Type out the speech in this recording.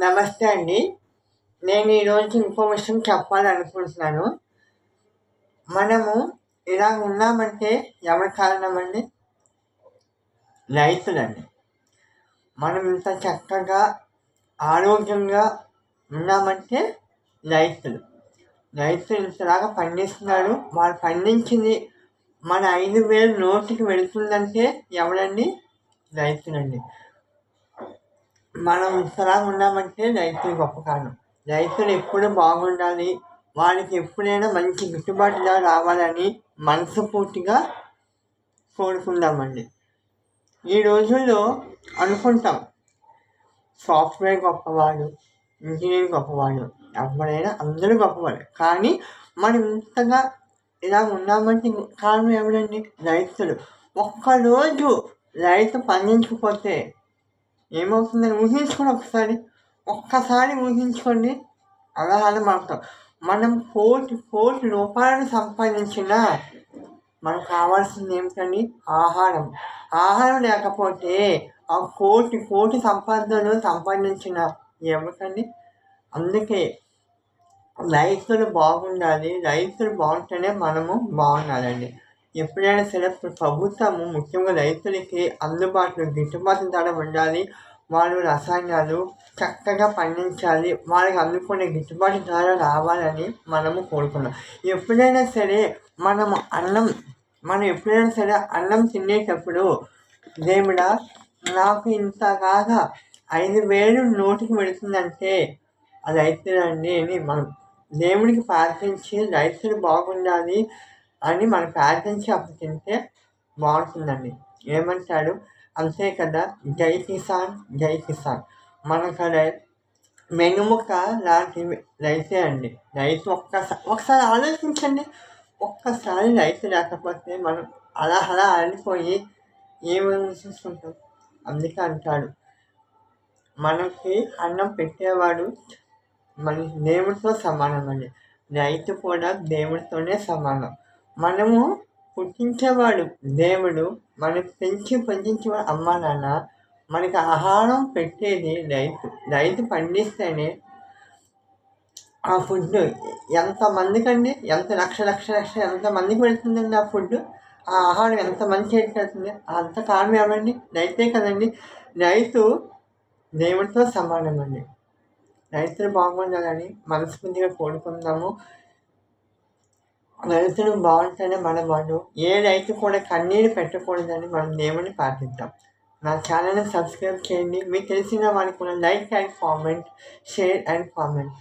నమస్తే అండి. నేను ఈరోజు ఇన్ఫర్మేషన్ చెప్పాలనుకుంటున్నాను. మనము ఇలా ఉన్నామంటే ఎవరి కారణమండి? రైతులండి. మనం ఇంత చక్కగా, ఆరోగ్యంగా ఉన్నామంటే రైతులు. రైతులు ఇంతలాగా పండిస్తున్నారు. వాళ్ళు పండించింది మన 5,000 నోటికి వెళుతుందంటే ఎవరండి? రైతులండి. మనం ఇంతలాగా ఉన్నామంటే రైతులు గొప్ప కారణం. రైతులు ఎప్పుడు బాగుండాలి, వాళ్ళకి ఎప్పుడైనా మంచి గిట్టుబాటు ధర రావాలని మనస్ఫూర్తిగా కోరుకుందామండి. ఈ రోజుల్లో అనుకుంటాం సాఫ్ట్వేర్ గొప్పవాడు, ఇంజనీర్ గొప్పవాడు, ఎవరైనా అందరూ గొప్పవాడు. కానీ మనం ఇంతగా ఇలా ఉన్నామంటే కారణం ఎవరండి? రైతులు. ఒక్కరోజు రైతు పండించకపోతే ఏమవుతుందని ఊహించుకోండి ఒకసారి. ఒక్కసారి ఊహించుకోండి. అలా మాట్లాడతాం. మనం కోటి రూపాయలు సంపాదించినా మనకు కావాల్సింది ఏమిటండి? ఆహారం. ఆహారం లేకపోతే ఆ కోటి సంపాదనలు సంపాదించిన ఏమిటండి? అందుకే రైతులు బాగుండాలి. రైతులు బాగుంటేనే మనము బాగుండాలండి. ఎప్పుడైనా సరే ప్రభుత్వము ముఖ్యంగా రైతులకి అందుబాటులో గిట్టుబాటు ధర ఉండాలి. వాళ్ళు రసాయనాలు చక్కగా పండించాలి. వాళ్ళకి అందుకునే గిట్టుబాటు ధర రావాలని మనము కోరుకున్నాం. ఎప్పుడైనా సరే మనం ఎప్పుడైనా సరే అన్నం తినేటప్పుడు దేవుడా నాకు ఇంతలాగా 5,000 నోటికి వెళుతుందంటే ఆ రైతులండి అని మనం దేవుడికి ప్రార్థించి రైతులు బాగుండాలి అని మనం ప్రార్థించి అప్పుడు తింటే బాగుంటుందండి. ఏమంటాడు? అంతే కదా, జై కిసాన్ జై కిసాన్. మనకు వెన్నుముక లాంటి రైతే అండి. రైతు ఒకసారి ఆలోచించండి. ఒక్కసారి రైతు లేకపోతే మనం అలా ఆడిపోయి ఏమనిపిస్తుంటాం. అందుకే అంటాడు, మనకి అన్నం పెట్టేవాడు మన దేవుడితో సమానం అండి. రైతు కూడా దేవుడితోనే సమానం. మనము పుట్టించేవాడు దేవుడు, మనకి పెంచేవాడు అమ్మ నాన్న, మనకి ఆహారం పెట్టేది రైతు. రైతు పండిస్తేనే ఆ ఫుడ్ ఎంతమందికండి, ఎంత లక్ష ఎంతమందికి వెళ్తుందండి ఆ ఫుడ్, ఆ ఆహారం ఎంతమంది చేతికి వెళ్తుంది? అంత కారణం ఏమండి? రైతే కదండి. రైతు దేవుడితో సమానం అండి. రైతులు బాగుండాలని మనస్ఫూర్తిగా కోరుకుందాము. రైతులు బాగుంటేనే మన వాళ్ళు. ఏ రైతు కూడా కన్నీరు పెట్టకూడదని మనం దేవుని ప్రార్థిద్దాం. నా ఛానల్ని సబ్స్క్రైబ్ చేయండి. మీకు తెలిసిన వాళ్ళకి కూడా like and comment, share and comment.